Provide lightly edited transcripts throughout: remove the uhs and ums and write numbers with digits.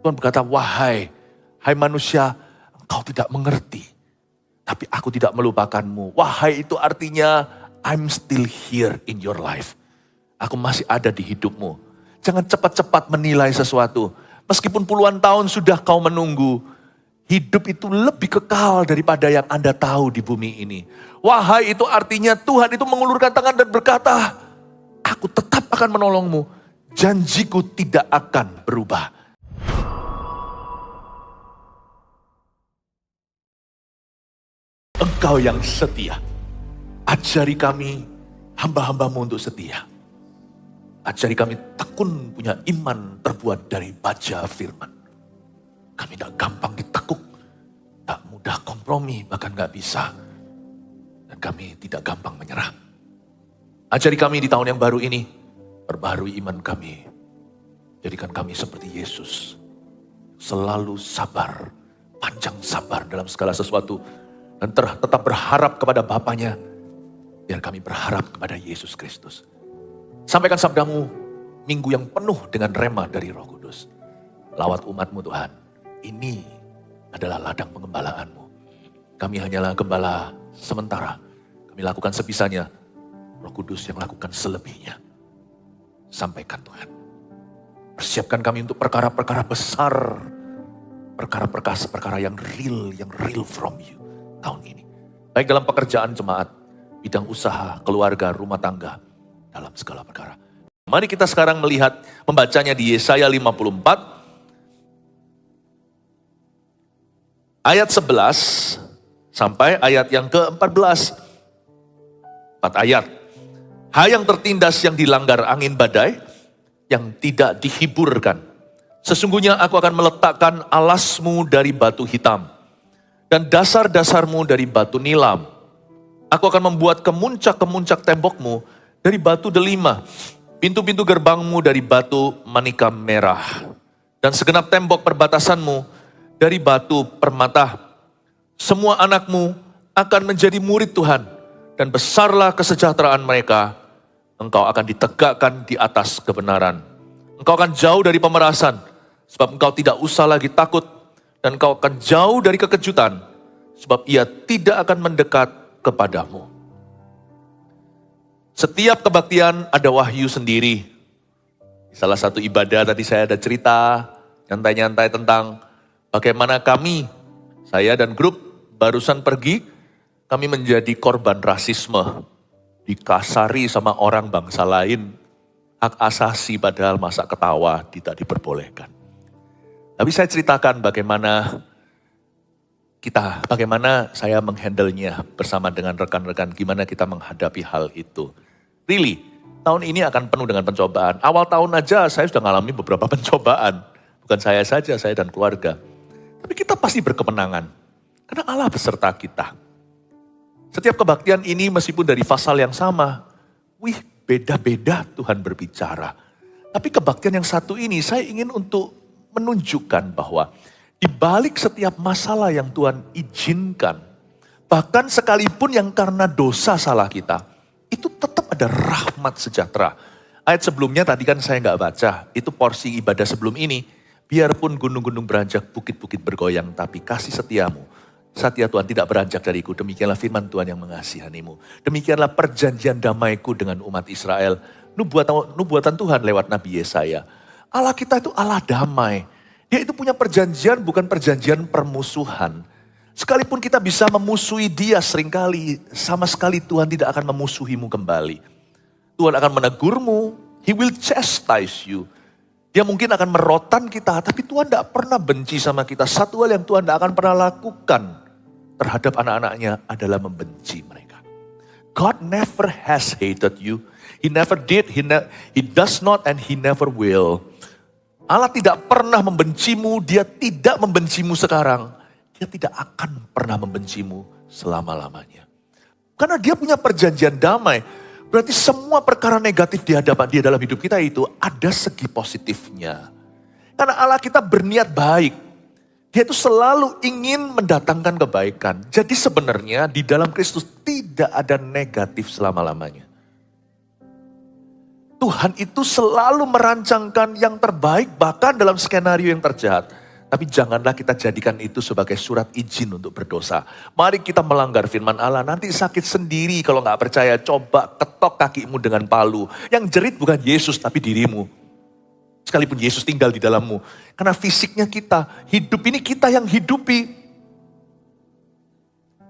Tuhan berkata, hai manusia, engkau tidak mengerti. Tapi aku tidak melupakanmu. Wahai itu artinya, I'm still here in your life. Aku masih ada di hidupmu. Jangan cepat-cepat menilai sesuatu. Meskipun puluhan tahun sudah kau menunggu, hidup itu lebih kekal daripada yang Anda tahu di bumi ini. Wahai itu artinya Tuhan itu mengulurkan tangan dan berkata, aku tetap akan menolongmu. Janjiku tidak akan berubah. Engkau yang setia. Ajari kami hamba-hambamu untuk setia. Ajari kami tekun punya iman terbuat dari baja firman. Kami tidak gampang ditekuk, tak mudah kompromi, bahkan gak bisa. Dan kami tidak gampang menyerah. Ajari kami di tahun yang baru ini, perbaharui iman kami. Jadikan kami seperti Yesus. Selalu sabar, panjang sabar dalam segala sesuatu. Dan tetap berharap kepada Bapanya, biar kami berharap kepada Yesus Kristus. Sampaikan sabdamu minggu yang penuh dengan rema dari Roh Kudus. Lawat umatmu Tuhan. Ini adalah ladang pengembalaanmu. Kami hanyalah gembala sementara. Kami lakukan sebisanya. Roh Kudus yang lakukan selebihnya. Sampaikan Tuhan. Persiapkan kami untuk perkara-perkara besar. Perkara-perkara yang real from you tahun ini. Baik dalam pekerjaan jemaat, bidang usaha, keluarga, rumah tangga. Dalam segala perkara. Mari kita sekarang melihat, membacanya di Yesaya 54. Ayat 11 sampai ayat yang ke-14. 4 ayat. Hai yang tertindas yang dilanggar angin badai, yang tidak dihiburkan. Sesungguhnya aku akan meletakkan alasmu dari batu hitam, dan dasar-dasarmu dari batu nilam. Aku akan membuat kemuncak-kemuncak tembokmu dari batu delima, pintu-pintu gerbangmu dari batu manika merah, dan segenap tembok perbatasanmu dari batu permata. Semua anakmu akan menjadi murid Tuhan, dan besarlah kesejahteraan mereka. Engkau akan ditegakkan di atas kebenaran. Engkau akan jauh dari pemerasan, sebab engkau tidak usah lagi takut, dan engkau akan jauh dari kekejutan, sebab ia tidak akan mendekat kepadamu. Setiap kebaktian ada wahyu sendiri. Salah satu ibadah tadi saya ada cerita, nyantai-nyantai tentang bagaimana kami, saya dan grup barusan pergi, kami menjadi korban rasisme. Dikasari sama orang bangsa lain, hak asasi padahal masa ketawa tidak diperbolehkan. Tapi saya ceritakan bagaimana saya menghandle-nya bersama dengan rekan-rekan, gimana kita menghadapi hal itu. Really, tahun ini akan penuh dengan pencobaan. Awal tahun aja saya sudah mengalami beberapa pencobaan. Bukan saya saja, saya dan keluarga. Tapi kita pasti berkemenangan. Karena Allah beserta kita. Setiap kebaktian ini meskipun dari pasal yang sama. Beda-beda Tuhan berbicara. Tapi kebaktian yang satu ini saya ingin untuk menunjukkan bahwa di balik setiap masalah yang Tuhan izinkan, bahkan sekalipun yang karena dosa salah kita, itu tetap ada rahmat sejahtera. Ayat sebelumnya tadi kan saya nggak baca, itu porsi ibadah sebelum ini. Biarpun gunung-gunung beranjak, bukit-bukit bergoyang, tapi kasih setiamu, setia Tuhan tidak beranjak dariku. Demikianlah firman Tuhan yang mengasihanimu. Demikianlah perjanjian damaiku dengan umat Israel. Nubuatan Tuhan lewat Nabi Yesaya. Allah kita itu Allah damai. Dia itu punya perjanjian, bukan perjanjian permusuhan. Sekalipun kita bisa memusuhi dia seringkali, sama sekali Tuhan tidak akan memusuhimu kembali. Tuhan akan menegurmu, He will chastise you. Dia mungkin akan merotan kita, tapi Tuhan tidak pernah benci sama kita. Satu hal yang Tuhan tidak akan pernah lakukan terhadap anak-anaknya adalah membenci mereka. God never has hated you. He never did, he does not, and He never will. Allah tidak pernah membencimu, Dia tidak membencimu sekarang. Dia tidak akan pernah membencimu selama-lamanya. Karena Dia punya perjanjian damai. Berarti semua perkara negatif di hadapan Dia dalam hidup kita itu ada segi positifnya. Karena Allah kita berniat baik. Dia itu selalu ingin mendatangkan kebaikan. Jadi sebenarnya di dalam Kristus tidak ada negatif selama-lamanya. Tuhan itu selalu merancangkan yang terbaik bahkan dalam skenario yang terjahat. Tapi janganlah kita jadikan itu sebagai surat izin untuk berdosa. Mari kita melanggar firman Allah, nanti sakit sendiri kalau nggak percaya. Coba ketok kakimu dengan palu. Yang jerit bukan Yesus tapi dirimu. Sekalipun Yesus tinggal di dalammu. Karena fisiknya kita, hidup ini kita yang hidupi.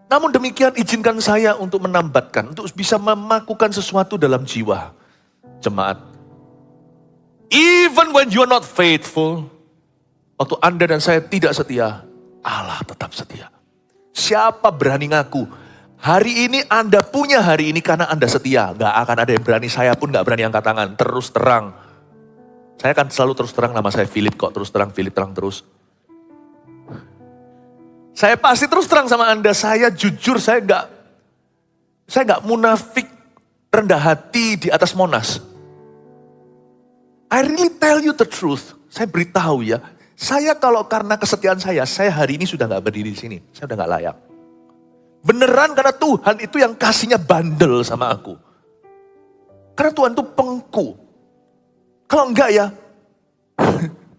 Namun demikian izinkan saya untuk menambatkan, untuk bisa memakukan sesuatu dalam jiwa. Jemaat, even when you are not faithful, waktu Anda dan saya tidak setia, Allah tetap setia. Siapa berani ngaku, hari ini Anda punya hari ini karena Anda setia. Gak akan ada yang berani, saya pun gak berani angkat tangan. Terus terang. Saya kan selalu terus terang, nama saya Philip kok, terus terang, Philip terang terus. Saya pasti terus terang sama Anda, saya jujur, saya gak munafik, rendah hati di atas Monas. I really tell you the truth. Saya beritahu ya, saya kalau karena kesetiaan saya hari ini sudah gak berdiri di sini. Saya udah gak layak. Beneran karena Tuhan itu yang kasihnya bandel sama aku. Karena Tuhan itu pengku. Kalau enggak ya,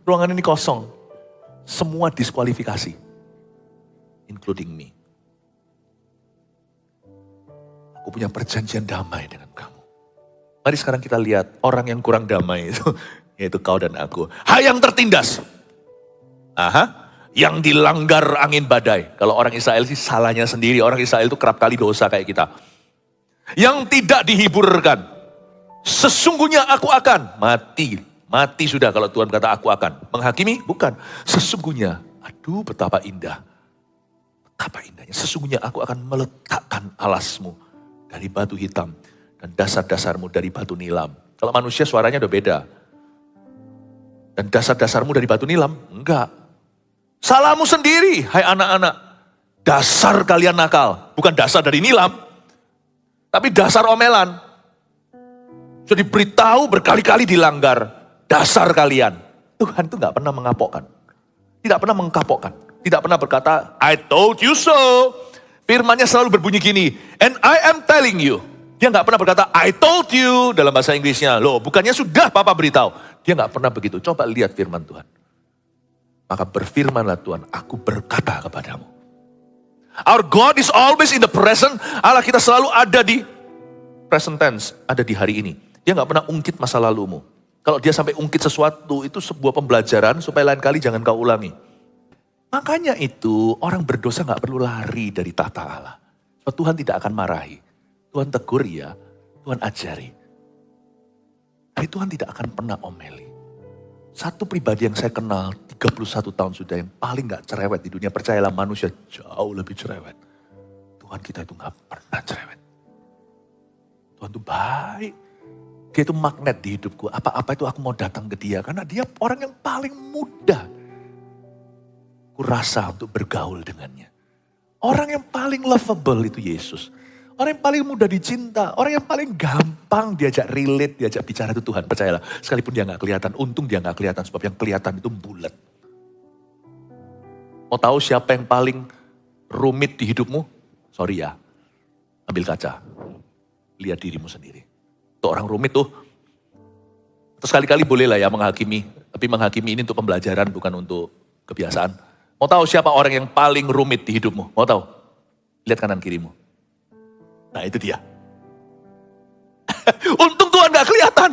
ruangan ini kosong. Semua diskualifikasi. Including me. Aku punya perjanjian damai dengan kamu. Mari sekarang kita lihat orang yang kurang damai itu, yaitu kau dan aku. Hai yang tertindas. Yang dilanggar angin badai. Kalau orang Israel sih salahnya sendiri. Orang Israel itu kerap kali dosa kayak kita. Yang tidak dihiburkan. Sesungguhnya aku akan mati. Mati sudah kalau Tuhan kata aku akan. Menghakimi? Bukan. Sesungguhnya. Aduh betapa indah. Betapa indahnya. Sesungguhnya aku akan meletakkan alasmu dari batu hitam. Dan dasar-dasarmu dari batu nilam. Kalau manusia suaranya udah beda. Dan dasar-dasarmu dari batu nilam? Enggak. Salahmu sendiri, hai anak-anak. Dasar kalian nakal. Bukan dasar dari nilam. Tapi dasar omelan. Sudah diberitahu berkali-kali dilanggar. Dasar kalian. Tuhan itu gak pernah mengapokkan. Tidak pernah mengkapokkan. Tidak pernah berkata, I told you so. Firmannya selalu berbunyi gini. And I am telling you. Dia gak pernah berkata, I told you. Dalam bahasa Inggrisnya. Loh, bukannya sudah Papa beritahu. Dia gak pernah begitu. Coba lihat firman Tuhan. Maka berfirmanlah Tuhan, aku berkata kepadamu. Our God is always in the present. Allah kita selalu ada di present tense. Ada di hari ini. Dia gak pernah ungkit masa lalumu. Kalau dia sampai ungkit sesuatu, itu sebuah pembelajaran supaya lain kali jangan kau ulangi. Makanya itu orang berdosa gak perlu lari dari tahta Allah. Sebab Tuhan tidak akan marahi. Tuhan tegur ya, Tuhan ajari. Tapi Tuhan tidak akan pernah omeli. Satu pribadi yang saya kenal 31 tahun sudah yang paling gak cerewet di dunia. Percayalah manusia jauh lebih cerewet. Tuhan kita itu gak pernah cerewet. Tuhan itu baik. Dia itu magnet di hidupku. Apa-apa itu aku mau datang ke dia. Karena dia orang yang paling mudah. Kurasa untuk bergaul dengannya. Orang yang paling lovable itu Yesus. Orang yang paling mudah dicinta. Orang yang paling gampang diajak relate, diajak bicara itu Tuhan. Percayalah, sekalipun dia gak kelihatan. Untung dia gak kelihatan, sebab yang kelihatan itu bulat. Mau tahu siapa yang paling rumit di hidupmu? Sorry ya, ambil kaca. Lihat dirimu sendiri. Itu orang rumit tuh. Terus kali-kali boleh lah ya menghakimi. Tapi menghakimi ini untuk pembelajaran, bukan untuk kebiasaan. Mau tahu siapa orang yang paling rumit di hidupmu? Mau tahu? Lihat kanan kirimu. Nah itu dia. Untung Tuhan gak kelihatan.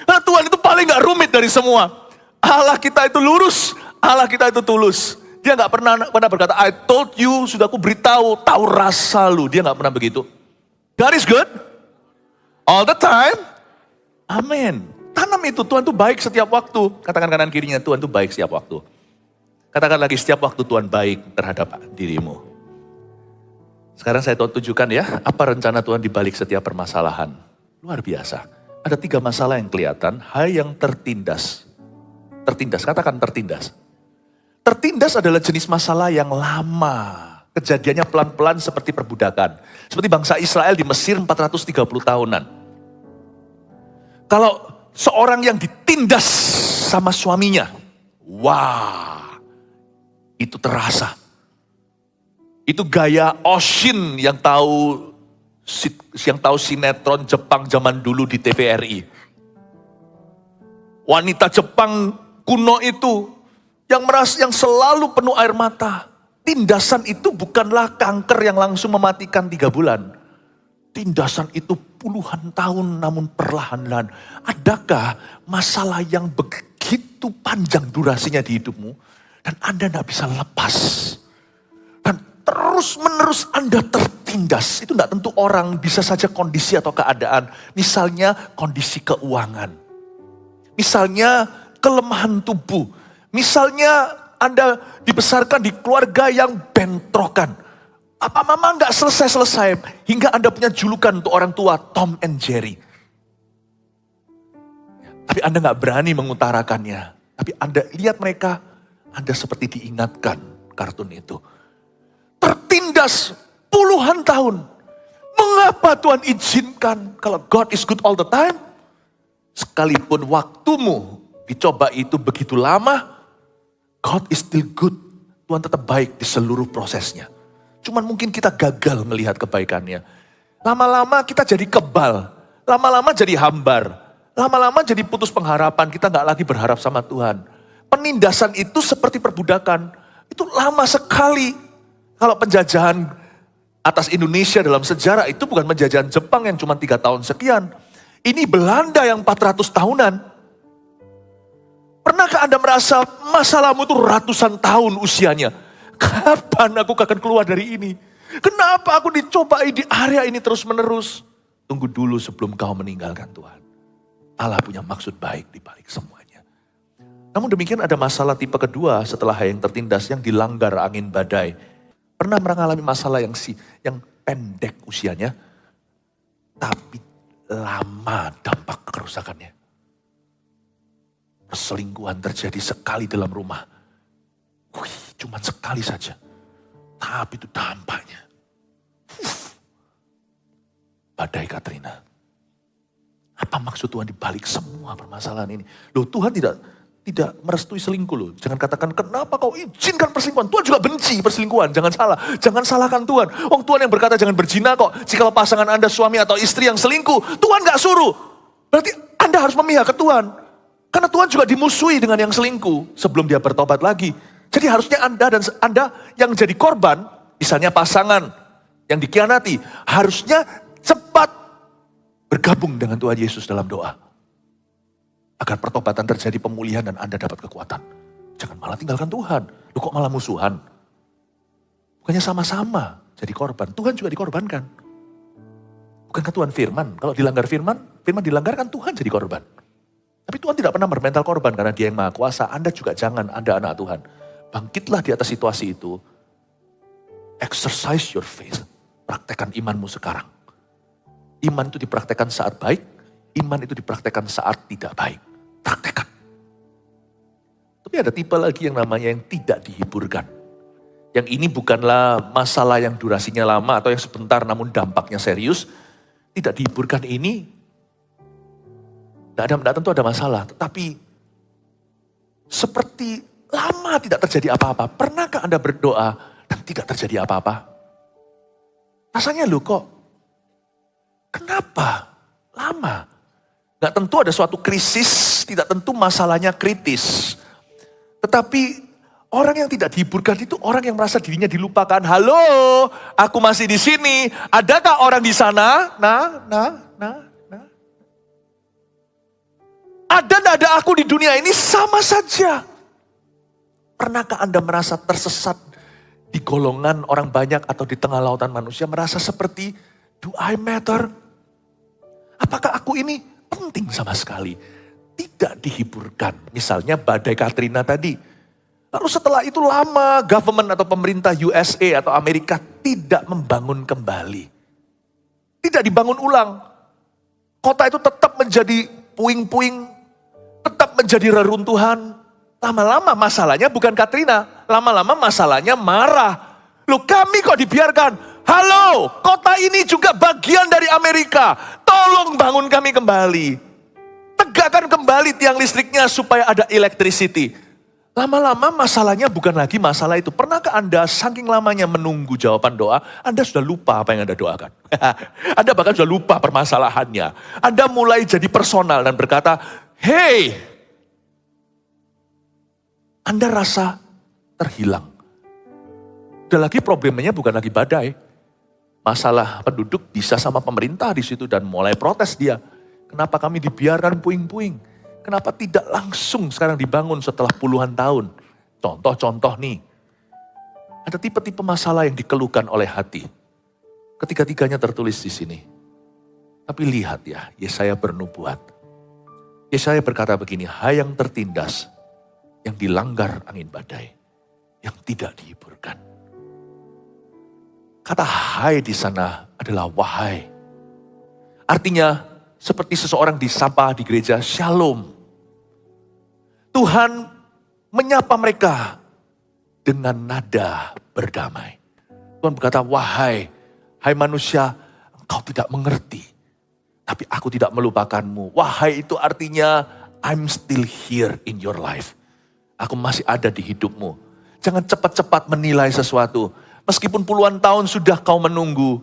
Karena Tuhan itu paling gak rumit dari semua. Allah kita itu lurus. Allah kita itu tulus. Dia gak pernah berkata, I told you, sudah aku beritahu, tahu rasa lu. Dia gak pernah begitu. God is good. All the time. Amin. Tanam itu, Tuhan itu baik setiap waktu. Katakan kanan kirinya, Tuhan itu baik setiap waktu. Katakan lagi, setiap waktu Tuhan baik terhadap dirimu. Sekarang saya tunjukkan ya, apa rencana Tuhan di balik setiap permasalahan. Luar biasa. Ada 3 masalah yang kelihatan, hai yang tertindas. Tertindas, katakan tertindas. Tertindas adalah jenis masalah yang lama. Kejadiannya pelan-pelan seperti perbudakan. Seperti bangsa Israel di Mesir 430 tahunan. Kalau seorang yang ditindas sama suaminya, wah, itu terasa. Itu gaya Oshin yang tahu sinetron Jepang zaman dulu di TVRI. Wanita Jepang kuno itu yang selalu penuh air mata. Tindasan itu bukanlah kanker yang langsung mematikan 3 bulan. Tindasan itu puluhan tahun namun perlahan-lahan. Adakah masalah yang begitu panjang durasinya di hidupmu dan Anda tidak bisa lepas? Dan terus menerus Anda tertindas. Itu tidak tentu orang, bisa saja kondisi atau keadaan. Misalnya kondisi keuangan. Misalnya kelemahan tubuh. Misalnya Anda dibesarkan di keluarga yang bentrokan. Apa mama nggak selesai-selesai hingga Anda punya julukan untuk orang tua Tom and Jerry. Tapi Anda nggak berani mengutarakannya. Tapi Anda lihat mereka, Anda seperti diingatkan kartun itu. Tertindas puluhan tahun. Mengapa Tuhan izinkan kalau God is good all the time? Sekalipun waktumu dicoba itu begitu lama, God is still good. Tuhan tetap baik di seluruh prosesnya. Cuman mungkin kita gagal melihat kebaikannya. Lama-lama kita jadi kebal. Lama-lama jadi hambar. Lama-lama jadi putus pengharapan. Kita gak lagi berharap sama Tuhan. Penindasan itu seperti perbudakan. Itu lama sekali. Kalau penjajahan atas Indonesia dalam sejarah itu bukan penjajahan Jepang yang cuma 3 tahun sekian. Ini Belanda yang 400 tahunan. Pernahkah Anda merasa masalahmu itu ratusan tahun usianya? Kapan aku akan keluar dari ini? Kenapa aku dicobai di area ini terus menerus? Tunggu dulu sebelum kau meninggalkan Tuhan. Allah punya maksud baik di balik semuanya. Namun demikian ada masalah tipe kedua setelah yang tertindas yang dilanggar angin badai. Pernah mengalami masalah yang pendek usianya, tapi lama dampak kerusakannya. Perselingkuhan terjadi sekali dalam rumah. Cuma sekali saja. Tapi itu dampaknya. Badai Katrina. Apa maksud Tuhan di balik semua permasalahan ini? Loh, Tuhan tidak merestui selingkuh loh. Jangan katakan, kenapa kau izinkan perselingkuhan? Tuhan juga benci perselingkuhan. Jangan salah. Jangan salahkan Tuhan. Tuhan yang berkata jangan berzina kok. Jika pasangan Anda suami atau istri yang selingkuh, Tuhan gak suruh. Berarti Anda harus memihak ke Tuhan. Karena Tuhan juga dimusuhi dengan yang selingkuh sebelum dia bertobat lagi. Jadi harusnya Anda yang jadi korban, misalnya pasangan yang dikhianati, harusnya cepat bergabung dengan Tuhan Yesus dalam doa. Agar pertobatan terjadi, pemulihan dan Anda dapat kekuatan. Jangan malah tinggalkan Tuhan. Lu kok malah musuhan? Bukannya sama-sama jadi korban. Tuhan juga dikorbankan. Bukankah Tuhan firman? Kalau dilanggar firman dilanggar kan Tuhan jadi korban. Tapi Tuhan tidak pernah bermental korban karena Dia yang Maha Kuasa. Anda juga jangan, Anda anak Tuhan. Bangkitlah di atas situasi itu. Exercise your faith. Praktekkan imanmu sekarang. Iman itu dipraktekkan saat baik. Iman itu dipraktekkan saat tidak baik. Praktekkan. Tapi ada tipe lagi yang namanya yang tidak dihiburkan. Yang ini bukanlah masalah yang durasinya lama atau yang sebentar namun dampaknya serius. Tidak dihiburkan ini tidak tentu ada masalah, tetapi seperti lama tidak terjadi apa-apa. Pernahkah Anda berdoa dan tidak terjadi apa-apa? Rasanya loh kok, kenapa lama? Gak tentu ada suatu krisis, tidak tentu masalahnya kritis. Tetapi orang yang tidak dihiburkan itu orang yang merasa dirinya dilupakan. Halo, aku masih di sini. Adakah orang di sana? Ada aku di dunia ini sama saja. Pernahkah Anda merasa tersesat di golongan orang banyak atau di tengah lautan manusia merasa seperti, do I matter? Apakah aku ini penting sama sekali? Tidak dihiburkan. Misalnya badai Katrina tadi. Lalu setelah itu lama government atau pemerintah USA atau Amerika tidak membangun kembali. Tidak dibangun ulang. Kota itu tetap menjadi puing-puing. Tetap menjadi reruntuhan. Lama-lama masalahnya bukan Katrina. Lama-lama masalahnya marah. Loh, kami kok dibiarkan? Halo, kota ini juga bagian dari Amerika. Tolong bangun kami kembali. Tegakkan kembali tiang listriknya supaya ada electricity. Lama-lama masalahnya bukan lagi masalah itu. Pernahkah Anda saking lamanya menunggu jawaban doa, Anda sudah lupa apa yang Anda doakan? Anda bahkan sudah lupa permasalahannya. Anda mulai jadi personal dan berkata, hey, Anda rasa terhilang. Dan lagi problemnya bukan lagi badai. Masalah penduduk bisa sama pemerintah di situ dan mulai protes dia. Kenapa kami dibiarkan puing-puing? Kenapa tidak langsung sekarang dibangun setelah puluhan tahun? Contoh-contoh nih. Ada tipe-tipe masalah yang dikeluhkan oleh hati. Ketiga-tiganya tertulis di sini. Tapi lihat ya, Yesaya bernubuat. Yesaya berkata begini, hai yang tertindas, yang dilanggar angin badai, yang tidak dihiburkan. Kata hai di sana adalah wahai. Artinya seperti seseorang disapa di gereja, shalom. Tuhan menyapa mereka dengan nada berdamai. Tuhan berkata, wahai manusia, engkau tidak mengerti. Tapi aku tidak melupakanmu. Wahai itu artinya, I'm still here in your life. Aku masih ada di hidupmu. Jangan cepat-cepat menilai sesuatu. Meskipun puluhan tahun sudah kau menunggu,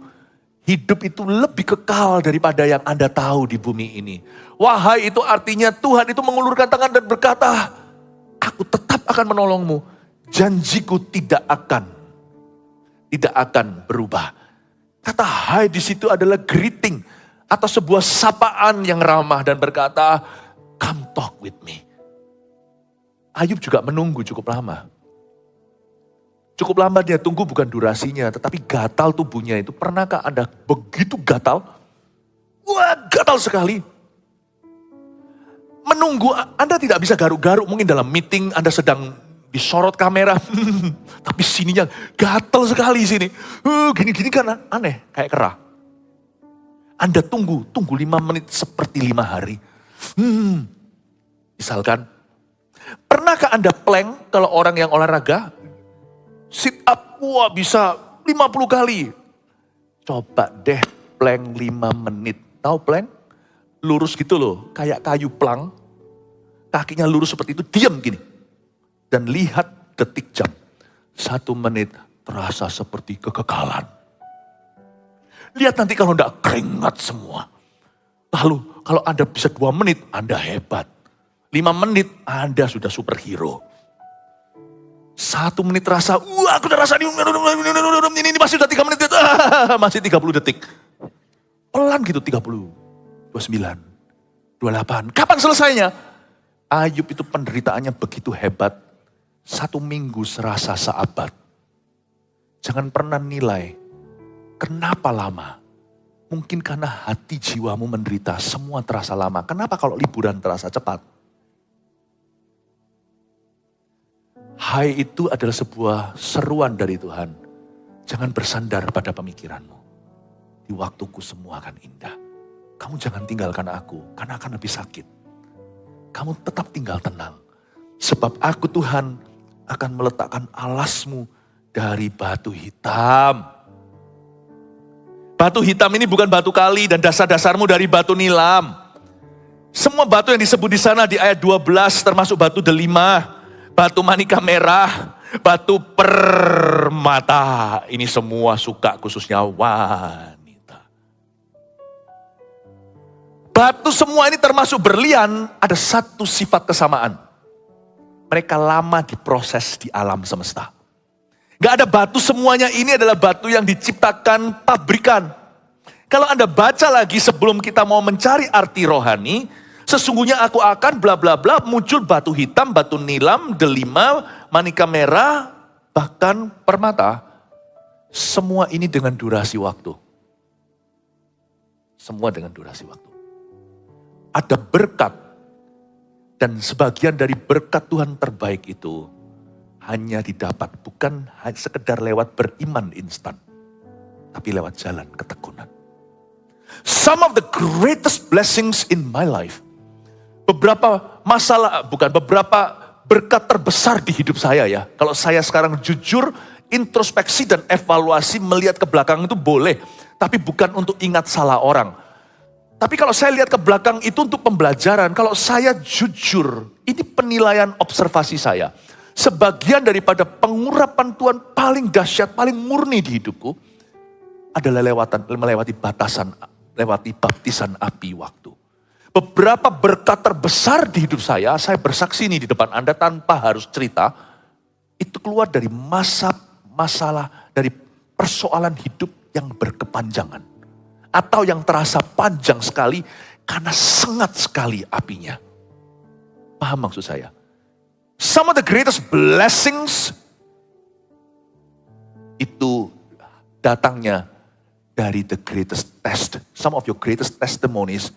hidup itu lebih kekal daripada yang Anda tahu di bumi ini. Wahai itu artinya Tuhan itu mengulurkan tangan dan berkata, aku tetap akan menolongmu. Janjiku tidak akan berubah. Kata hai di situ adalah greeting atau sebuah sapaan yang ramah dan berkata, come talk with me. Ayub juga menunggu cukup lama. Cukup lama dia tunggu bukan durasinya, tetapi gatal tubuhnya itu. Pernahkah Anda begitu gatal? Wah, gatal sekali. Menunggu, Anda tidak bisa garuk-garuk. Mungkin dalam meeting Anda sedang disorot kamera. Tapi sininya gatal sekali sini. Gini-gini kan aneh, kayak kerah. Anda tunggu 5 menit seperti 5 hari. Misalkan, pernahkah Anda plank kalau orang yang olahraga? Sit up, wah bisa 50 kali. Coba deh plank 5 menit. Tahu plank? Lurus gitu loh, kayak kayu plank. Kakinya lurus seperti itu, diam gini. Dan lihat detik jam. 1 menit terasa seperti kekekalan. Lihat nanti kalau enggak keringat semua. Lalu kalau Anda bisa 2 menit, Anda hebat. 5 menit, Anda sudah superhero. 1 menit rasa, wah aku udah rasa ini masih udah 3 menit, masih 30 detik. Pelan gitu 30, 29, 28. Kapan selesainya? Ayub itu penderitaannya begitu hebat. 1 minggu serasa seabad. Jangan pernah nilai, kenapa lama? Mungkin karena hati jiwamu menderita, semua terasa lama. Kenapa kalau liburan terasa cepat? Hai itu adalah sebuah seruan dari Tuhan. Jangan bersandar pada pemikiranmu. Di waktuku semua akan indah. Kamu jangan tinggalkan aku, karena akan lebih sakit. Kamu tetap tinggal tenang. Sebab aku Tuhan akan meletakkan alasmu dari batu hitam. Batu hitam ini bukan batu kali dan dasar-dasarmu dari batu nilam. Semua batu yang disebut di sana di ayat 12 termasuk batu delima. Batu manika merah, batu permata. Ini semua suka khususnya wanita. Batu semua ini termasuk berlian, ada satu sifat kesamaan. Mereka lama diproses di alam semesta. Gak ada batu semuanya ini adalah batu yang diciptakan pabrikan. Kalau Anda baca lagi sebelum kita mau mencari arti rohani, sesungguhnya aku akan bla bla bla, muncul batu hitam, batu nilam, delima, manika merah, bahkan permata. Semua ini dengan durasi waktu. Semua dengan durasi waktu. Ada berkat. Dan sebagian dari berkat Tuhan terbaik itu hanya didapat bukan sekedar lewat beriman instan. Tapi lewat jalan ketekunan. Some of the greatest blessings in my life. Beberapa berkat terbesar di hidup saya ya. Kalau saya sekarang jujur, introspeksi dan evaluasi melihat ke belakang itu boleh. Tapi bukan untuk ingat salah orang. Tapi kalau saya lihat ke belakang itu untuk pembelajaran. Kalau saya jujur, ini penilaian observasi saya. Sebagian daripada pengurapan Tuhan paling dahsyat, paling murni di hidupku adalah melewati baptisan api waktu. Beberapa berkat terbesar di hidup saya bersaksi ini di depan Anda tanpa harus cerita, itu keluar dari masalah, dari persoalan hidup yang berkepanjangan. Atau yang terasa panjang sekali karena sengat sekali apinya. Paham maksud saya? Some of the greatest blessings itu datangnya dari the greatest test. Some of your greatest testimonies,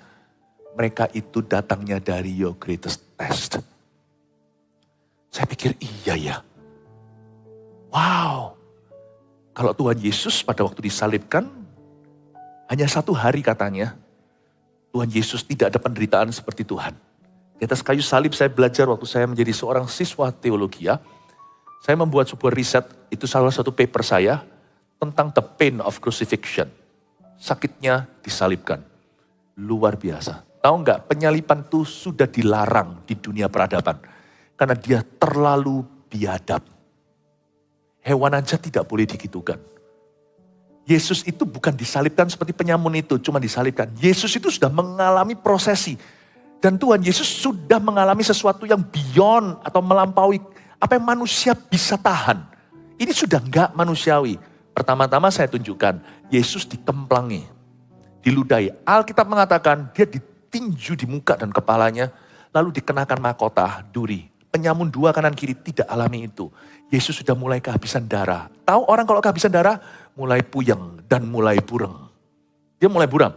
mereka itu datangnya dari your greatest test. Saya pikir iya ya. Wow. Kalau Tuhan Yesus pada waktu disalibkan, hanya 1 hari katanya, Tuhan Yesus tidak ada penderitaan seperti Tuhan. Di atas kayu salib saya belajar waktu saya menjadi seorang siswa teologi. Saya membuat sebuah riset, itu salah satu paper saya, tentang the pain of crucifixion. Sakitnya disalibkan. Luar biasa. Tahu nggak, penyaliban itu sudah dilarang di dunia peradaban. Karena dia terlalu biadab. Hewan aja tidak boleh digitukan. Yesus itu bukan disalibkan seperti penyamun itu, cuma disalibkan. Yesus itu sudah mengalami prosesi. Dan Tuhan Yesus sudah mengalami sesuatu yang beyond atau melampaui apa yang manusia bisa tahan. Ini sudah enggak manusiawi. Pertama-tama saya tunjukkan, Yesus dikemplangi, diludahi. Alkitab mengatakan dia ditinju di muka dan kepalanya, lalu dikenakan mahkota duri. Penyamun 2 kanan kiri tidak alami itu. Yesus sudah mulai kehabisan darah. Tahu orang kalau kehabisan darah, mulai puyeng dan mulai bureng. Dia mulai buram.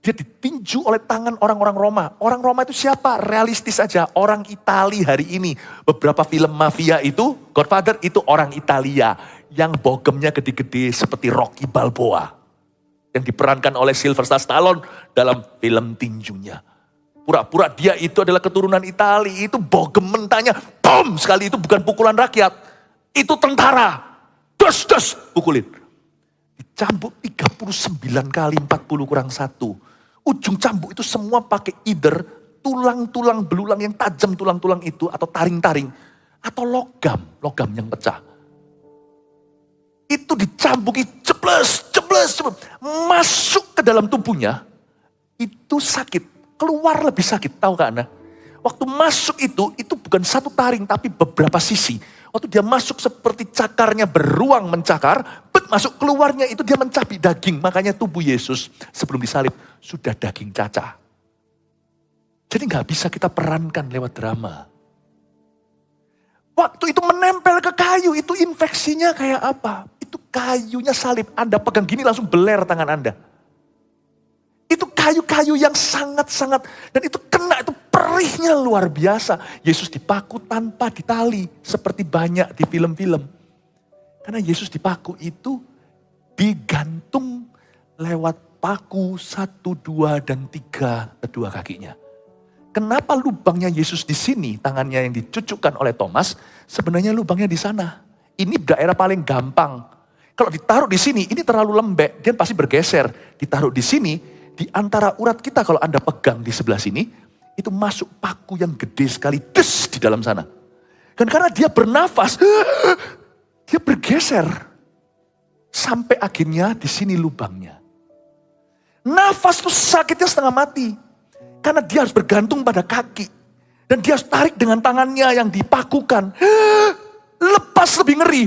Dia ditinju oleh tangan orang-orang Roma. Orang Roma itu siapa? Realistis aja. Orang Itali hari ini. Beberapa film mafia itu, Godfather itu orang Italia. Yang bogemnya gede-gede seperti Rocky Balboa. Yang diperankan oleh Sylvester Stallone dalam film tinjunya. Pura-pura dia itu adalah keturunan Itali. Itu bogem mentahnya. Boom! Sekali itu bukan pukulan rakyat. Itu tentara. Dos, pukulin. Dicambuk 39 kali 40 kurang 1. Ujung cambuk itu semua pakai either tulang-tulang belulang yang tajam tulang-tulang itu atau taring-taring. Atau logam yang pecah. Itu dicambuki jebles. Masuk ke dalam tubuhnya. Itu sakit. Keluar lebih sakit, tahu gak Anda? Waktu masuk itu bukan satu taring tapi beberapa sisi. Waktu dia masuk seperti cakarnya beruang mencakar, masuk keluarnya itu dia mencabik daging. Makanya tubuh Yesus sebelum disalib sudah daging cacah. Jadi gak bisa kita perankan lewat drama. Waktu itu menempel ke kayu, itu infeksinya kayak apa? Itu kayunya salib, Anda pegang gini langsung beler tangan Anda. Itu kayu-kayu yang sangat-sangat, dan itu kena, itu perihnya luar biasa. Yesus dipaku tanpa ditali, seperti banyak di film-film. Karena Yesus dipaku itu digantung lewat paku 1, 2, dan 3 kedua kakinya. Kenapa lubangnya Yesus di sini, tangannya yang dicucukkan oleh Thomas, sebenarnya lubangnya di sana. Ini daerah paling gampang. Kalau ditaruh di sini, ini terlalu lembek, dia pasti bergeser. Ditaruh di sini, di antara urat kita kalau Anda pegang di sebelah sini, itu masuk paku yang gede sekali, des di dalam sana. Dan karena dia bernafas, dia bergeser. Sampai akhirnya di sini lubangnya. Nafas itu sakitnya setengah mati. Karena dia harus bergantung pada kaki. Dan dia harus tarik dengan tangannya yang dipakukan. Lepas lebih ngeri.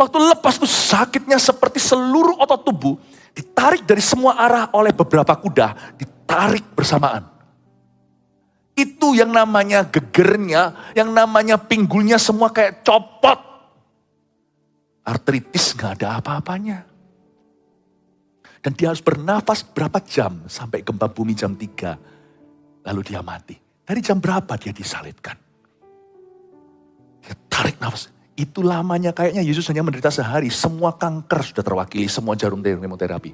Waktu lepas itu sakitnya seperti seluruh otot tubuh. Ditarik dari semua arah oleh beberapa kuda. Ditarik bersamaan. Itu yang namanya gegernya, yang namanya pinggulnya semua kayak copot. Artritis gak ada apa-apanya. Dan dia harus bernafas berapa jam sampai gempa bumi jam 3. Lalu dia mati. Dari jam berapa dia disalibkan? Dia tarik nafas. Itu lamanya kayaknya Yesus hanya menderita sehari. Semua kanker sudah terwakili, semua jarum kemoterapi.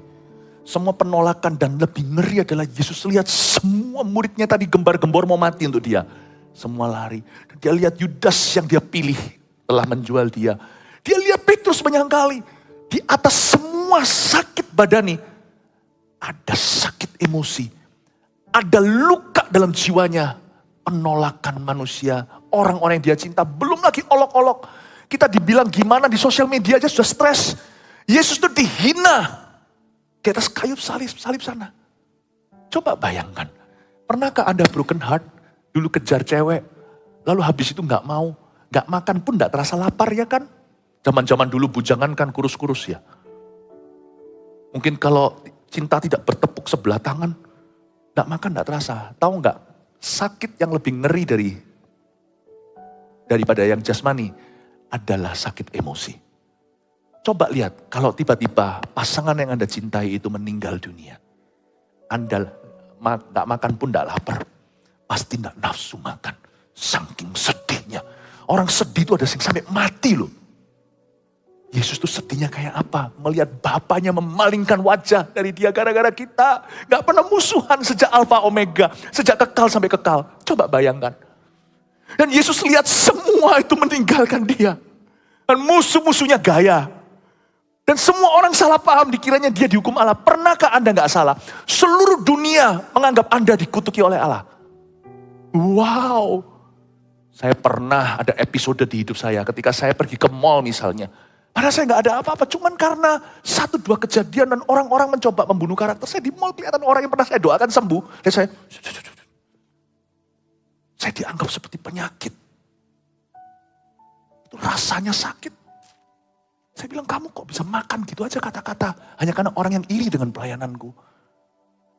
Semua penolakan dan lebih ngeri adalah Yesus lihat semua muridnya tadi gembar-gembor mau mati untuk dia. Semua lari. Dan dia lihat Yudas yang dia pilih telah menjual dia. Dia lihat Petrus menyangkali. Di atas semua sakit badani. Ada sakit emosi. Ada luka dalam jiwanya. Penolakan manusia. Orang-orang yang dia cinta. Belum lagi olok-olok. Kita dibilang gimana di sosial media aja sudah stres. Yesus itu dihina. Di atas kayu salib sana. Coba bayangkan. Pernahkah Anda broken heart? Dulu kejar cewek, lalu habis itu gak mau. Gak makan pun gak terasa lapar ya kan? Zaman-zaman dulu bujangan kan kurus-kurus ya. Mungkin kalau cinta tidak bertepuk sebelah tangan, gak makan gak terasa. Tahu gak? Sakit yang lebih ngeri daripada yang jasmani adalah sakit emosi. Coba lihat, kalau tiba-tiba pasangan yang Anda cintai itu meninggal dunia. Anda gak makan pun gak lapar. Pasti gak nafsu makan. Saking sedihnya. Orang sedih itu ada yang sampai mati loh. Yesus tuh sedihnya kayak apa? Melihat Bapaknya memalingkan wajah dari dia gara-gara kita. Gak pernah musuhan sejak Alfa Omega. Sejak kekal sampai kekal. Coba bayangkan. Dan Yesus lihat semua itu meninggalkan dia. Dan musuh-musuhnya gaya. Dan semua orang salah paham dikiranya dia dihukum Allah. Pernahkah Anda gak salah? Seluruh dunia menganggap Anda dikutuki oleh Allah. Wow. Saya pernah ada episode di hidup saya ketika saya pergi ke mall misalnya. Padahal saya gak ada apa-apa. Cuman karena 1-2 kejadian dan orang-orang mencoba membunuh karakter saya di mall. Kelihatan orang yang pernah saya doakan sembuh. Dan saya dianggap seperti penyakit. Itu rasanya sakit. Saya bilang, kamu kok bisa makan gitu aja kata-kata. Hanya karena orang yang iri dengan pelayananku.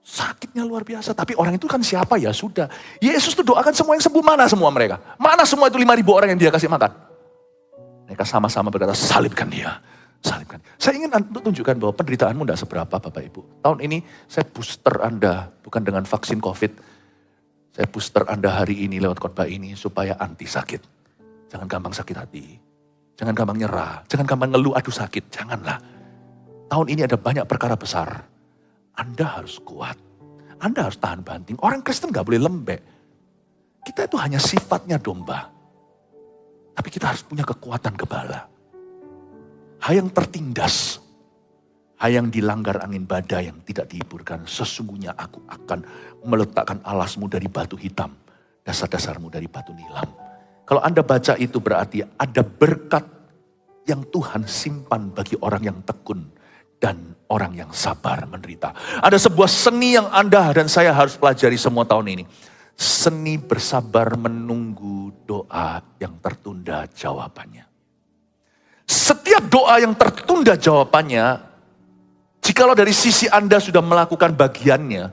Sakitnya luar biasa. Tapi orang itu kan siapa? Ya sudah. Yesus tuh doakan semua yang sembuh. Mana semua mereka? Mana semua itu 5.000 orang yang dia kasih makan? Mereka sama-sama berkata, salibkan dia. Salibkan. Saya ingin untuk tunjukkan bahwa penderitaanmu tidak seberapa Bapak Ibu. Tahun ini saya booster Anda. Bukan dengan vaksin COVID. Saya booster Anda hari ini lewat khotbah ini. Supaya anti sakit. Jangan gampang sakit hati. Jangan gampang nyerah, jangan gampang ngeluh, aduh sakit, janganlah. Tahun ini ada banyak perkara besar. Anda harus kuat, Anda harus tahan banting. Orang Kristen gak boleh lembek. Kita itu hanya sifatnya domba. Tapi kita harus punya kekuatan gembala. Hayang tertindas, hayang dilanggar angin badai yang tidak dihiburkan. Sesungguhnya aku akan meletakkan alasmu dari batu hitam, dasar-dasarmu dari batu nilam. Kalau Anda baca itu berarti ada berkat yang Tuhan simpan bagi orang yang tekun dan orang yang sabar menderita. Ada sebuah seni yang Anda dan saya harus pelajari semua tahun ini. Seni bersabar menunggu doa yang tertunda jawabannya. Setiap doa yang tertunda jawabannya, jikalau dari sisi Anda sudah melakukan bagiannya,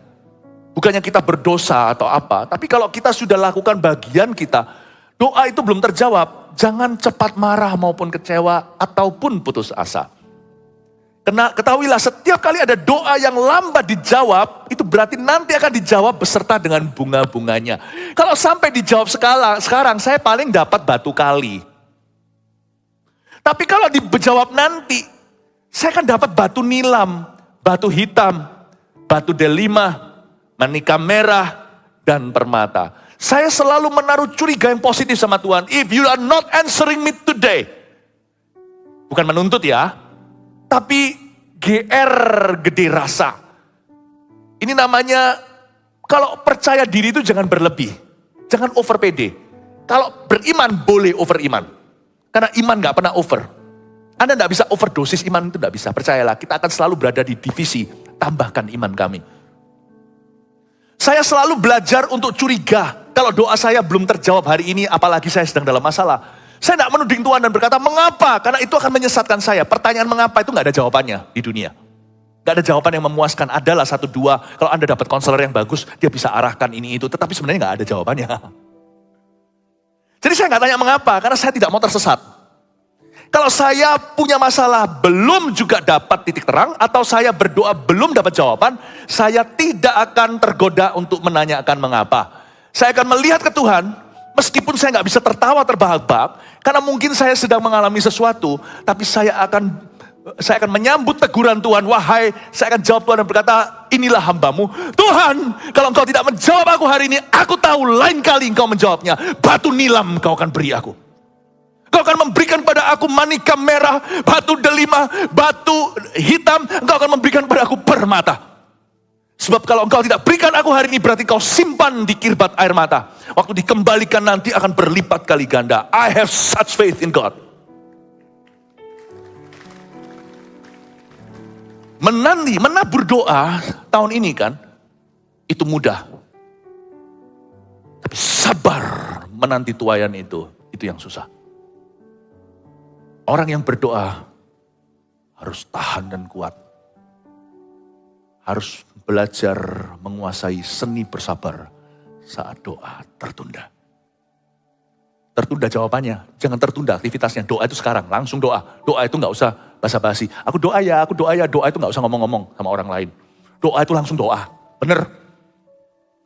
bukannya kita berdosa atau apa, tapi kalau kita sudah lakukan bagian kita, doa itu belum terjawab, jangan cepat marah maupun kecewa ataupun putus asa. Ketahuilah setiap kali ada doa yang lambat dijawab, itu berarti nanti akan dijawab beserta dengan bunga-bunganya. Kalau sampai dijawab sekarang saya paling dapat batu kali. Tapi kalau dijawab nanti, saya akan dapat batu nilam, batu hitam, batu delima, manika merah, dan permata. Saya selalu menaruh curiga yang positif sama Tuhan. If you are not answering me today. Bukan menuntut ya. Tapi GR gede rasa. Ini namanya, kalau percaya diri itu jangan berlebih. Jangan over PD. Kalau beriman boleh over iman. Karena iman gak pernah over. Anda gak bisa overdosis iman itu gak bisa. Percayalah, kita akan selalu berada di divisi. Tambahkan iman kami. Saya selalu belajar untuk curiga. Kalau doa saya belum terjawab hari ini, apalagi saya sedang dalam masalah. Saya tidak menuding Tuhan dan berkata, mengapa? Karena itu akan menyesatkan saya. Pertanyaan mengapa itu nggak ada jawabannya di dunia. Nggak ada jawaban yang memuaskan. Adalah 1-2, kalau Anda dapat konselor yang bagus, dia bisa arahkan ini itu. Tetapi sebenarnya nggak ada jawabannya. Jadi saya nggak tanya mengapa, karena saya tidak mau tersesat. Kalau saya punya masalah belum juga dapat titik terang, atau saya berdoa belum dapat jawaban, saya tidak akan tergoda untuk menanyakan mengapa. Saya akan melihat ke Tuhan, meskipun saya nggak bisa tertawa terbahak-bahak, karena mungkin saya sedang mengalami sesuatu, tapi saya akan menyambut teguran Tuhan. Wahai, saya akan jawab Tuhan dan berkata, inilah hambamu. Tuhan, kalau engkau tidak menjawab aku hari ini, aku tahu lain kali engkau menjawabnya. Batu nilam engkau akan beri aku. Engkau akan memberikan pada aku manika merah, batu delima, batu hitam. Engkau akan memberikan pada aku permata. Sebab kalau engkau tidak berikan aku hari ini, berarti kau simpan di kirbat air mata. Waktu dikembalikan nanti akan berlipat kali ganda. I have such faith in God. Menabur doa tahun ini kan, itu mudah. menanti tuaian itu yang susah. Orang yang berdoa harus tahan dan kuat. Harus belajar menguasai seni bersabar saat doa tertunda. Tertunda jawabannya, jangan tertunda aktivitasnya. Doa itu sekarang, langsung doa. Doa itu gak usah basa-basi. Aku doa ya, doa itu gak usah ngomong-ngomong sama orang lain. Doa itu langsung doa, bener.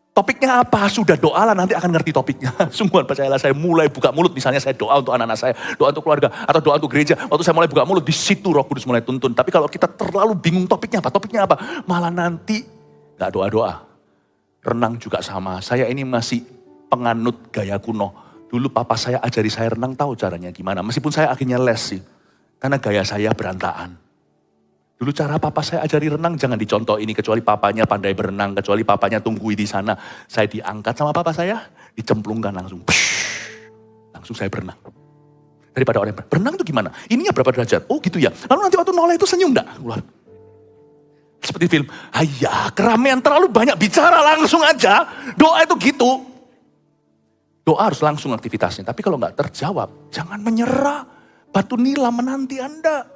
Topiknya apa? Sudah doa lah, nanti akan ngerti topiknya. Sungguhan percayalah, saya mulai buka mulut, misalnya saya doa untuk anak-anak saya, doa untuk keluarga, atau doa untuk gereja. Waktu saya mulai buka mulut, di situ Roh Kudus mulai tuntun. Tapi kalau kita terlalu bingung topiknya apa? Malah nanti gak doa-doa. Renang juga sama, saya ini masih penganut gaya kuno. Dulu papa saya ajari saya renang, tahu caranya gimana. Meskipun saya akhirnya les sih, karena gaya saya berantakan. Dulu cara papa saya ajari renang, jangan dicontoh ini, kecuali papanya pandai berenang, kecuali papanya tunggui di sana. Saya diangkat sama papa saya, dicemplungkan langsung. Langsung saya berenang. Daripada orang yang berenang itu gimana? Ininya berapa derajat? Oh gitu ya. Lalu nanti waktu noleh itu senyum enggak? Keluar. Seperti film. Ayah, keramaian terlalu banyak bicara, langsung aja. Doa itu gitu. Doa harus langsung aktivitasnya. Tapi kalau enggak terjawab, jangan menyerah. Batu nila menanti Anda.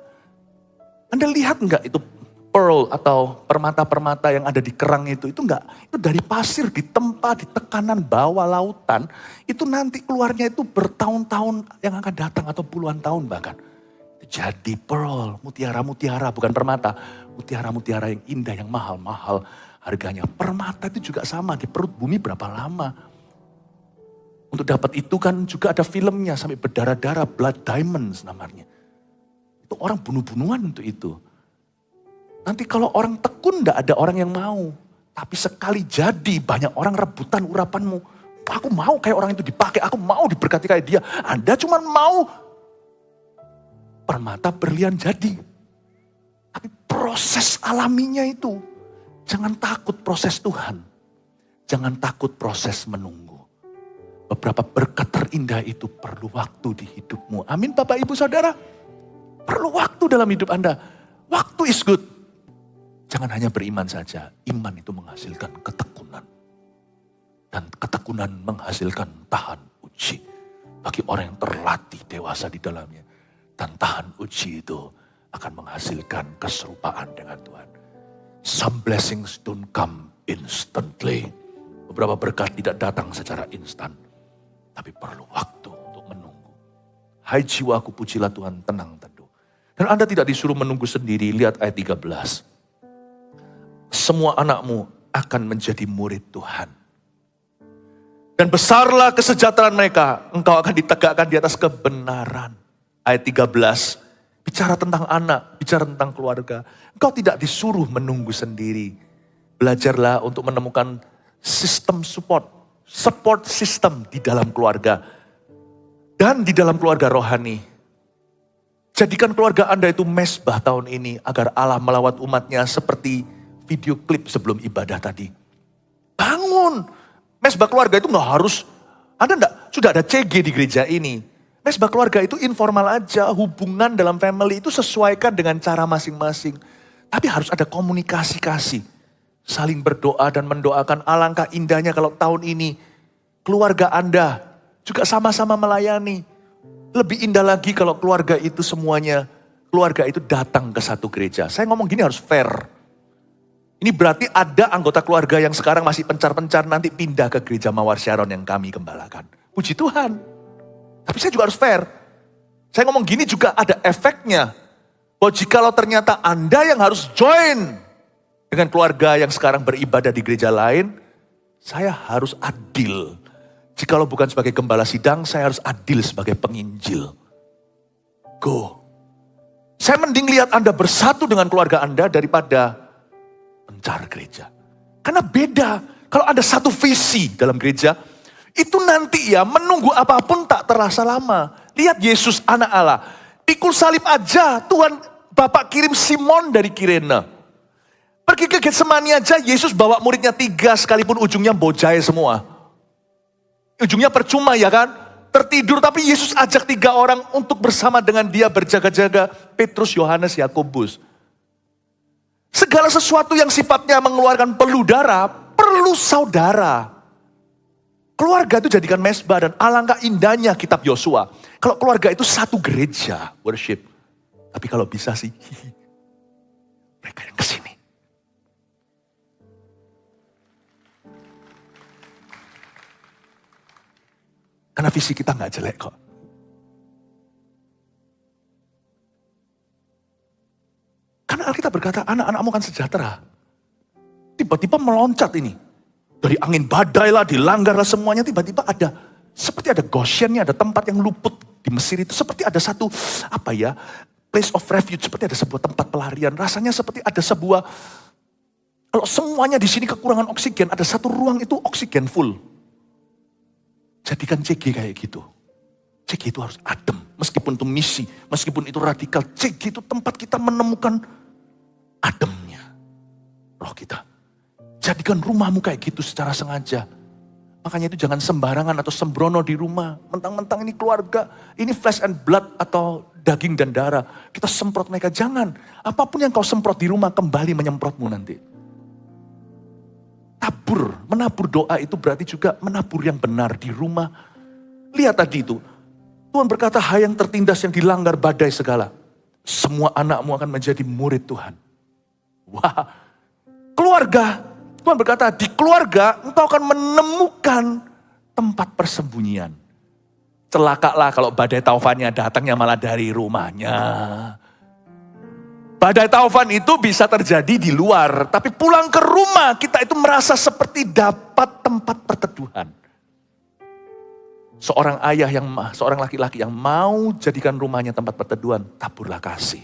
Anda lihat enggak itu pearl atau permata-permata yang ada di kerang itu enggak, itu dari pasir ditempa di tekanan bawah lautan, itu nanti keluarnya itu bertahun-tahun yang akan datang atau puluhan tahun bahkan. Jadi pearl, mutiara-mutiara bukan permata, mutiara-mutiara yang indah, yang mahal-mahal harganya. Permata itu juga sama, di perut bumi berapa lama. Untuk dapat itu kan juga ada filmnya sampai berdarah-darah, Blood Diamonds namanya. Itu orang bunuh-bunuhan untuk itu. Nanti kalau orang tekun enggak ada orang yang mau. Tapi sekali jadi banyak orang rebutan urapanmu. Aku mau kayak orang itu dipakai, aku mau diberkati kayak dia. Anda cuma mau permata berlian jadi. Tapi proses alaminya itu. Jangan takut proses Tuhan. Jangan takut proses menunggu. Beberapa berkat terindah itu perlu waktu di hidupmu. Amin Bapak Ibu Saudara. Perlu waktu dalam hidup Anda. Waktu is good. Jangan hanya beriman saja. Iman itu menghasilkan ketekunan. Dan ketekunan menghasilkan tahan uji. Bagi orang yang terlatih dewasa di dalamnya. Dan tahan uji itu akan menghasilkan keserupaan dengan Tuhan. Some blessings don't come instantly. Beberapa berkat tidak datang secara instan. Tapi perlu waktu untuk menunggu. Hai jiwaku, pujilah Tuhan, tenang teduh. Dan Anda tidak disuruh menunggu sendiri. Lihat ayat 13. Semua anakmu akan menjadi murid Tuhan. Dan besarlah kesejahteraan mereka. Engkau akan ditegakkan di atas kebenaran. Ayat 13. Bicara tentang anak, bicara tentang keluarga. Engkau tidak disuruh menunggu sendiri. Belajarlah untuk menemukan sistem support system di dalam keluarga. Dan di dalam keluarga rohani. Jadikan keluarga Anda itu mesbah tahun ini agar Allah melawat umatnya seperti video klip sebelum ibadah tadi. Bangun. Mesbah keluarga itu gak harus, Anda enggak, sudah ada CG di gereja ini. Mesbah keluarga itu informal aja, hubungan dalam family itu sesuaikan dengan cara masing-masing. Tapi harus ada komunikasi kasih. Saling berdoa dan mendoakan. Alangkah indahnya kalau tahun ini keluarga Anda juga sama-sama melayani. Lebih indah lagi kalau keluarga itu semuanya, keluarga itu datang ke satu gereja. Saya ngomong gini harus fair. Ini berarti ada anggota keluarga yang sekarang masih pencar-pencar, nanti pindah ke gereja Mawar Sharon yang kami gembalakan. Puji Tuhan. Tapi saya juga harus fair. Saya ngomong gini juga ada efeknya. Bahwa jikalau ternyata Anda yang harus join dengan keluarga yang sekarang beribadah di gereja lain, saya harus adil. Jikalau bukan sebagai gembala sidang, saya harus adil sebagai penginjil. Go. Saya mending lihat Anda bersatu dengan keluarga Anda daripada pencar gereja. Karena beda. Kalau ada satu visi dalam gereja, itu nanti ya menunggu apapun tak terasa lama. Lihat Yesus anak Allah. Pikul salib aja Tuhan Bapak kirim Simon dari Kirene. Pergi ke Getsemani aja Yesus bawa muridnya 3 sekalipun ujungnya bojai semua. Ujungnya percuma ya kan. Tertidur tapi Yesus ajak 3 orang untuk bersama dengan dia berjaga-jaga. Petrus, Yohanes, Yakobus. Segala sesuatu yang sifatnya mengeluarkan peludara perlu saudara. Keluarga itu jadikan mesbah, dan alangkah indahnya kitab Yosua. Kalau keluarga itu satu gereja, worship. Tapi kalau bisa sih, mereka yang kesini. Karena visi kita gak jelek kok. Karena Alkitab berkata, anak-anakmu akan sejahtera. Tiba-tiba meloncat ini. Dari angin badai lah, dilanggar lah semuanya. Tiba-tiba ada, seperti ada Goshennya, ada tempat yang luput di Mesir itu. Seperti ada satu, place of refuge. Seperti ada sebuah tempat pelarian. Rasanya seperti ada sebuah, kalau semuanya di sini kekurangan oksigen, ada satu ruang itu oksigen full. Jadikan CG kayak gitu. CG itu harus adem. Meskipun itu misi, meskipun itu radikal. CG itu tempat kita menemukan ademnya roh kita. Jadikan rumahmu kayak gitu secara sengaja. Makanya itu jangan sembarangan atau sembrono di rumah. Mentang-mentang ini keluarga, ini flesh and blood atau daging dan darah. Kita semprot mereka, jangan. Apapun yang kau semprot di rumah kembali menyemprotmu nanti. Menabur doa itu berarti juga menabur yang benar di rumah. Lihat tadi itu, Tuhan berkata, hai yang tertindas yang dilanggar badai segala. Semua anakmu akan menjadi murid Tuhan. Wah, keluarga. Tuhan berkata, di keluarga engkau akan menemukan tempat persembunyian. Celakalah kalau badai taufannya datangnya malah dari rumahnya. Badai taufan itu bisa terjadi di luar, tapi pulang ke rumah kita itu merasa seperti dapat tempat perteduhan. Seorang laki-laki yang mau jadikan rumahnya tempat perteduhan, taburlah kasih.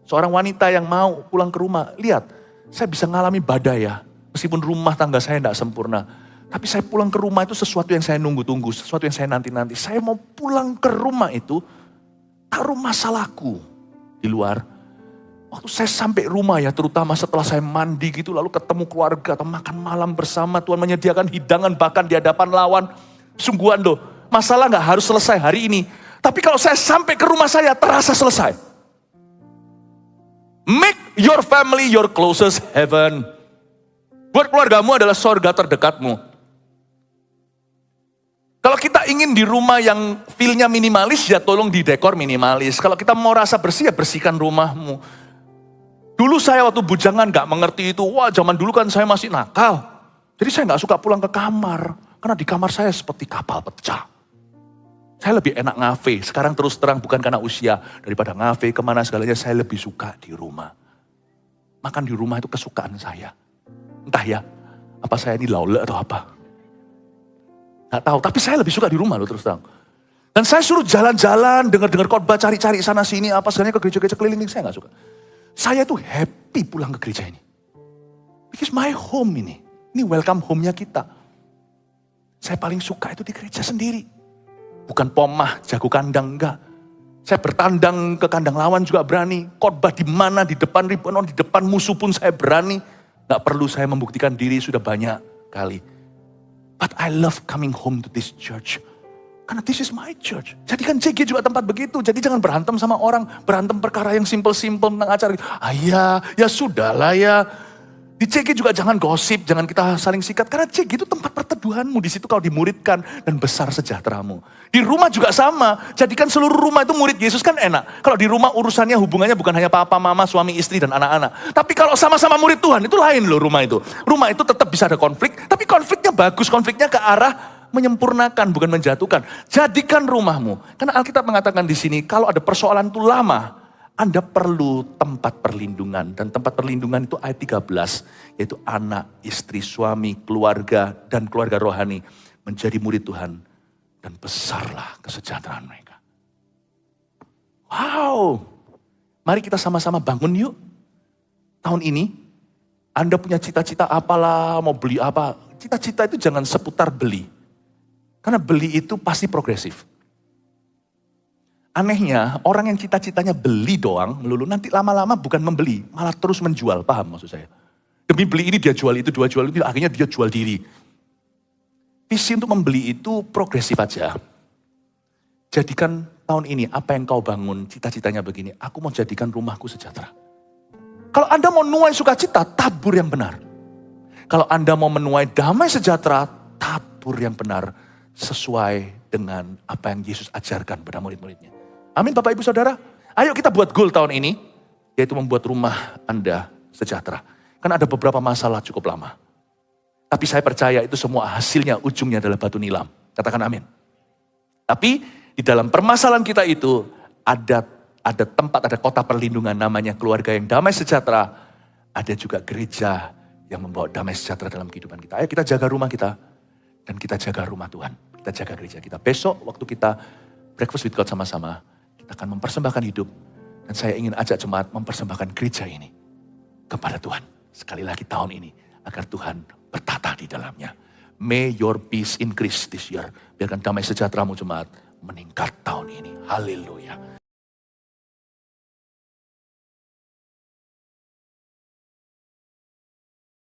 Seorang wanita yang mau pulang ke rumah, lihat, saya bisa ngalami badai ya, meskipun rumah tangga saya tidak sempurna. Tapi saya pulang ke rumah itu sesuatu yang saya nunggu-tunggu, sesuatu yang saya nanti-nanti. Saya mau pulang ke rumah itu, taruh masalahku di luar. Waktu saya sampai rumah ya, terutama setelah saya mandi gitu, lalu ketemu keluarga atau makan malam bersama, Tuhan menyediakan hidangan bahkan di hadapan lawan. Sungguhan loh, masalah gak harus selesai hari ini. Tapi kalau saya sampai ke rumah saya, terasa selesai. Make your family your closest heaven. Buat keluargamu adalah surga terdekatmu. Kalau kita ingin di rumah yang feel-nya minimalis, ya tolong didekor minimalis. Kalau kita mau rasa bersih, ya bersihkan rumahmu. Dulu saya waktu bujangan gak mengerti itu. Wah, zaman dulu kan saya masih nakal. Jadi saya gak suka pulang ke kamar. Karena di kamar saya seperti kapal pecah. Saya lebih enak ngafe. Sekarang terus terang bukan karena usia. Daripada ngafe kemana segalanya, saya lebih suka di rumah. Makan di rumah itu kesukaan saya. Entah ya, apa saya ini laule atau apa. Gak tahu, tapi saya lebih suka di rumah loh terus terang. Dan saya suruh jalan-jalan, dengar-dengar khotbah, cari-cari sana sini, apa segalanya ke gereja-gereja keliling, saya gak suka. Saya tuh happy pulang ke gereja ini. Because my home ini welcome home-nya kita. Saya paling suka itu di gereja sendiri. Bukan pomah, jago kandang, enggak. Saya bertandang ke kandang lawan juga berani. Khotbah di mana, di depan ribuan orang, di depan musuh pun saya berani. Gak perlu saya membuktikan diri, sudah banyak kali. But I love coming home to this church. Karena this is my church. Jadikan CG juga tempat begitu. Jadi jangan berantem sama orang. Berantem perkara yang simple-simple tentang acara. Ya sudahlah ya. Di CG juga jangan gosip, jangan kita saling sikat. Karena CG itu tempat perteduhanmu. Di situ kau dimuridkan dan besar sejahteramu. Di rumah juga sama. Jadikan seluruh rumah itu murid Yesus kan enak. Kalau di rumah urusannya hubungannya bukan hanya papa, mama, suami, istri, dan anak-anak. Tapi kalau sama-sama murid Tuhan itu lain loh rumah itu. Rumah itu tetap bisa ada konflik. Tapi konfliknya bagus. Konfliknya ke arah menyempurnakan, bukan menjatuhkan. Jadikan rumahmu. Karena Alkitab mengatakan di sini, kalau ada persoalan itu lama, Anda perlu tempat perlindungan. Dan tempat perlindungan itu ayat 13. Yaitu anak, istri, suami, keluarga, dan keluarga rohani. Menjadi murid Tuhan. Dan besarlah kesejahteraan mereka. Wow. Mari kita sama-sama bangun yuk. Tahun ini, Anda punya cita-cita apalah, mau beli apa. Cita-cita itu jangan seputar beli. Karena beli itu pasti progresif. Anehnya, orang yang cita-citanya beli doang, melulu nanti lama-lama bukan membeli, malah terus menjual, paham maksud saya? Demi beli ini dia jual itu, dua jual itu, akhirnya dia jual diri. Visi untuk membeli itu progresif aja. Jadikan tahun ini apa yang kau bangun, cita-citanya begini, aku mau jadikan rumahku sejahtera. Kalau Anda mau menuai sukacita, tabur yang benar. Kalau Anda mau menuai damai sejahtera, mentabur yang benar sesuai dengan apa yang Yesus ajarkan pada murid-muridnya. Amin Bapak Ibu Saudara. Ayo kita buat goal tahun ini, yaitu membuat rumah Anda sejahtera. Kan ada beberapa masalah cukup lama. Tapi saya percaya itu semua hasilnya ujungnya adalah batu nilam. Katakan amin. Tapi di dalam permasalahan kita itu ada tempat, ada kota perlindungan namanya keluarga yang damai sejahtera. Ada juga gereja yang membawa damai sejahtera dalam kehidupan kita. Ayo kita jaga rumah kita dan kita jaga rumah Tuhan. Kita jaga gereja kita. Besok waktu kita breakfast with God sama-sama, kita akan mempersembahkan hidup. Dan saya ingin ajak jemaat mempersembahkan gereja ini kepada Tuhan. Sekali lagi tahun ini agar Tuhan bertata di dalamnya. May your peace increase this year. Biarkan damai sejahteramu jemaat meningkat tahun ini. Haleluya.